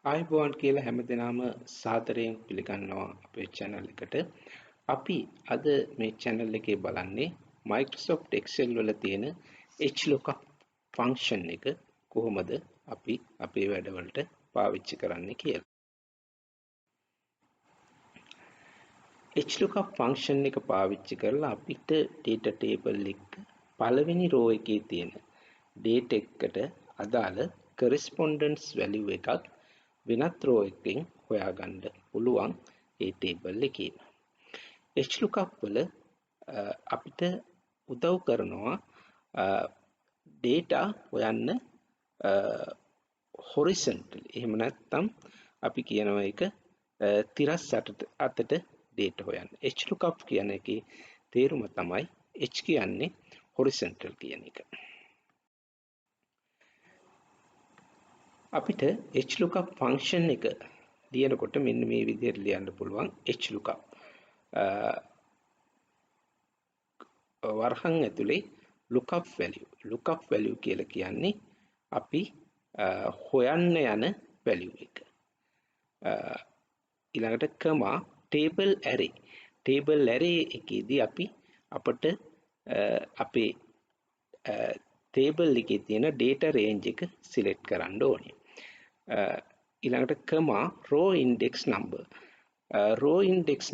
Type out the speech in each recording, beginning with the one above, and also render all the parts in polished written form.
ආයුබෝවන් කියලා හැමදෙනාම සාදරයෙන් පිළිගන්නවා අපේ channel එකට. අපි අද මේ channel එකේ බලන්නේ Microsoft Excel වල තියෙන HLOOKUP function එක කොහොමද අපි අපේ වැඩවලට පාවිච්චි කරන්නේ කියලා. HLOOKUP function එක පාවිච්චි කරලා අපිට data table එක පළවෙනි row එකේ තියෙන data එකට අදාළ correspondence value එකක් වෙනත් row එකකින් හොයාගන්න පුළුවන් ඒ table එකේ. HLOOKUP වල අපිට උදව් කරනවා data හොයන්න horizontally. එහෙම නැත්නම් අපි කියනවා ඒක තිරස් අතට data හොයන්න. HLOOKUP කියන එකේ තේරුම තමයි H කියන්නේ horizontal කියන එක. අපිට HLOOKUP function එක ලියනකොට මෙන්න මේ විදිහට ලියන්න පුළුවන් HLOOKUP. වරහන් ඇතුලේ lookup value කියලා කියන්නේ අපි හොයන්න යන value එක. ඊළඟට comma table array එකේදී අපි අපට අපේ table එකේ තියෙන data range එක select කරන්න ඕනේ. ඊළඟට comma row index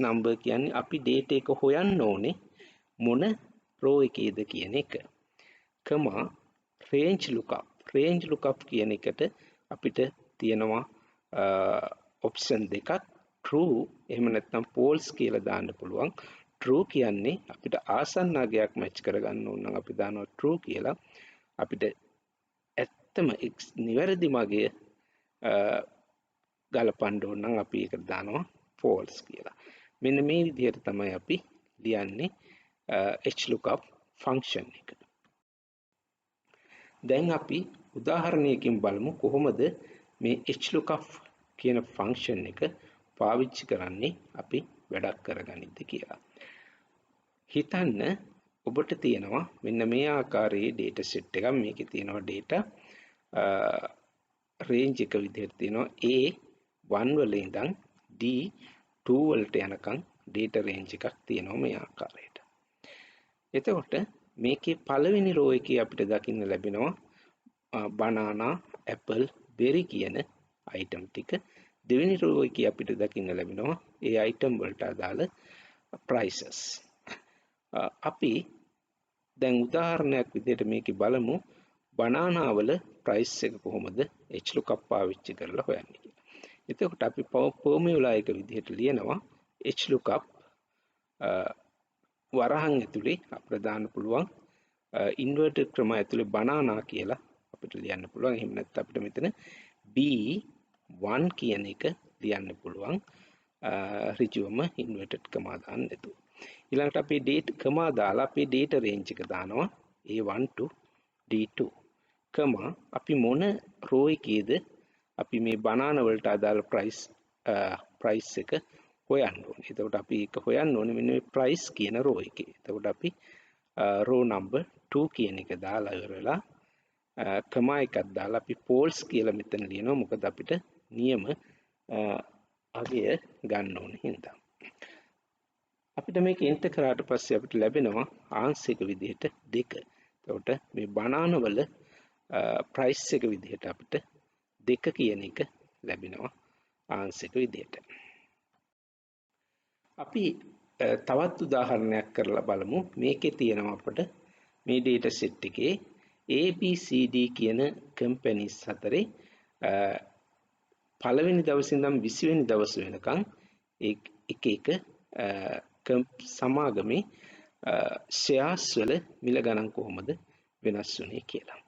number කියන්නේ අපි data එක හොයන්න ඕනේ මොන row එකේද කියන එක. comma range lookup කියන එකට අපිට තියෙනවා option දෙකක්, true එහෙම නැත්නම් false කියලා දාන්න පුළුවන්. true කියන්නේ අපිට ආසන්න අගයක් match කරගන්න ඕන නම් අපි දානවා true කියලා. අපිට ඇත්තම නිවැරදි මගය ගලපන්න ඕන නම් අපි ඒකට දානවා false කියලා. මෙන්න මේ විදිහට තමයි අපි ලියන්නේ HLOOKUP function එක. දැන් අපි උදාහරණයකින් බලමු කොහොමද මේ HLOOKUP කියන function එක පාවිච්චි කරන්නේ අපි වැඩක් කරගනිද්ද කියලා. හිතන්න ඔබට තියෙනවා මෙන්න මේ ආකාරයේ data set එකක්. මේකේ තියෙනවා data range එක විදිහට තියෙනවා A1 වල ඉඳන් D2 වලට යනකම් data range එකක් තියෙනවා මේ ආකාරයට. එතකොට මේකේ පළවෙනි row එකේ අපිට දකින්න ලැබෙනවා banana, apple, berry කියන item ටික. දෙවෙනි row එකේ අපිට දකින්න ලැබෙනවා ඒ item වලට අදාළ prices. අපි දැන් උදාහරණයක් විදිහට මේකේ බලමු banana වල price එක කොහොමද HLOOKUP පාවිච්චි කරලා හොයන්නේ කියලා. එතකොට අපි formula එක විදිහට ලියනවා HLOOKUP වරහන් ඇතුලේ අපිට දාන්න පුළුවන් inverted comma ඇතුලේ banana කියලා අපිට ලියන්න පුළුවන්. එහෙම නැත්නම් අපිට මෙතන B1 කියන එක ලියන්න පුළුවන් ඍජුවම inverted comma දාන්න නැතුව. ඊළඟට අපි date comma දාලා අපි data range එක දානවා A1 to D2 comma අපි මොන row එකේද අපි මේ banana වලට අදාළ price එක හොයන්න ඕනේ. එතකොට අපි ඒක හොයන්න ඕනේ මෙන්න මේ price කියන row එකේ. එතකොට අපි row number 2 කියන එක දාලා ඉවරලා comma එකක් දාලා අපි false කියලා මෙතන ලියනවා. මොකද අපිට නියම අගය ගන්න ඕනේ හින්දා. අපිට මේක enter කරාට පස්සේ අපිට ලැබෙනවා ආන්සර් එක විදිහට 2. එතකොට මේ banana වල price එක විදිහට අපිට 2 කියන එක ලැබෙනවා ආන්සර් එක විදිහට. අපි තවත් උදාහරණයක් කරලා බලමු. මේකේ තියෙනවා අපිට මේ data set එකේ ABCD කියන companies අතරේ පළවෙනි දවසේ ඉඳන් 20 වෙනි දවස වෙනකන් එක සමාගමේ shares වල මිල ගණන් කොහොමද වෙනස් වුනේ කියලා.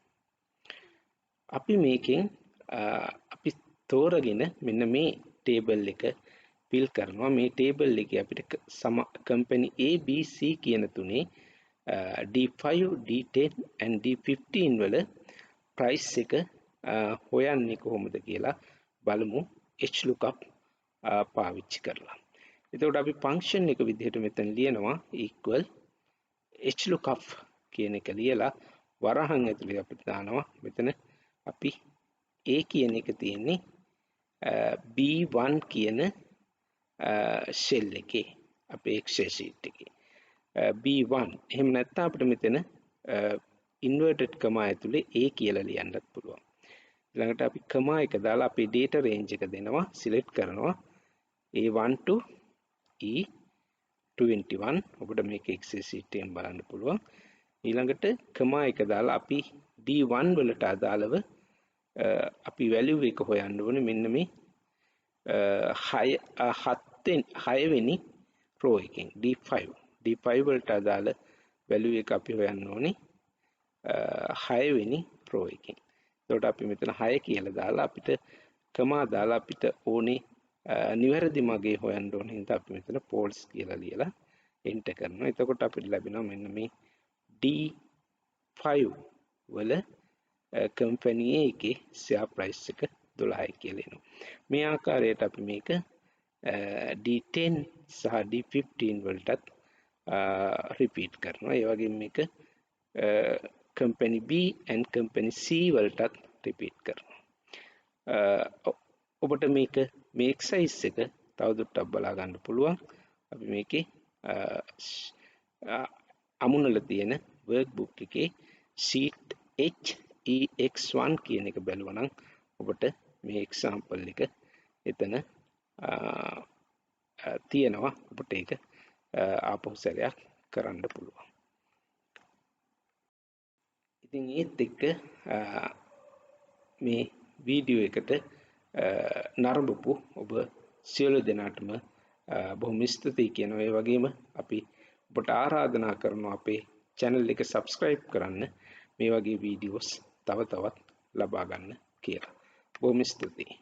අපි මේකෙන් අපි තෝරගෙන මෙන්න මේ table එක fill කරනවා. මේ table එකේ අපිට company ABC කියන තුනේ D5, D10 and D15 වල price එක හොයන්නේ කොහොමද කියලා බලමු HLOOKUP පාවිච්චි කරලා. එතකොට අපි function එක විදිහට මෙතන ලියනවා equal HLOOKUP කියන එක ලියලා වරහන් ඇතුලේ අපිට දානවා මෙතන අපි A කියන එක තියෙන්නේ B1 කියන ෂෙල් එකේ අපේ Excel sheet එකේ B1 එහෙම නැත්නම් අපිට මෙතන inverted comma ඇතුලේ A කියලා ලියන්නත් පුළුවන්. ඊළඟට අපි comma එක දාලා අපේ data range එක දෙනවා select කරනවා A1 to E21 ඔබට මේක Excel sheet එකෙන් බලන්න පුළුවන්. ඊළඟට comma එක දාලා අපි D1 වලට අදාළව අපි value එක හොයන්න ඕනේ මෙන්න මේ 6 වෙනි row එකෙන් D5 වලට අදාළ value එක අපි හොයන්න ඕනේ 6 වෙනි row එකෙන්. එතකොට අපි මෙතන 6 කියලා දාලා අපිට comma දාලා අපිට ඕනේ නිවැරදි මගේ හොයන්න ඕනේ හින්දා අපි මෙතන false කියලා ලියලා enter කරනවා. එතකොට අපිට ලැබෙනවා මෙන්න මේ D5 වල කම්පැනි එකේ share price එක 12යි කියලා එනවා. මේ ආකාරයට අපි මේක D10 සහ D15 වලටත් repeat කරනවා. ඒ වගේම මේක company B and company C වලටත් repeat කරනවා. ඔබට මේක මේ exercise එක තවදුරටත් බලා ගන්න පුළුවන්. අපි මේකේ අමුණල තියෙන workbook එකේ sheet HEX1 කියන එක බැලුවා නම් ඔබට මේ example එක එතන තියෙනවා. ඔබට ඒක ආපහු සැරයක් කරන්න පුළුවන්. ඉතින් ඒත් එක්ක මේ වීඩියෝ එකට නරඹපු ඔබ සියලු දෙනාටම බොහොම ස්තුතියි කියනවා. ඒ වගේම අපි ඔබට ආරාධනා කරනවා අපේ channel එක subscribe කරන්න මේ වගේ වීඩියෝස් තව තවත් ලබා ගන්න කියලා. බොහොම ස්තුතියි.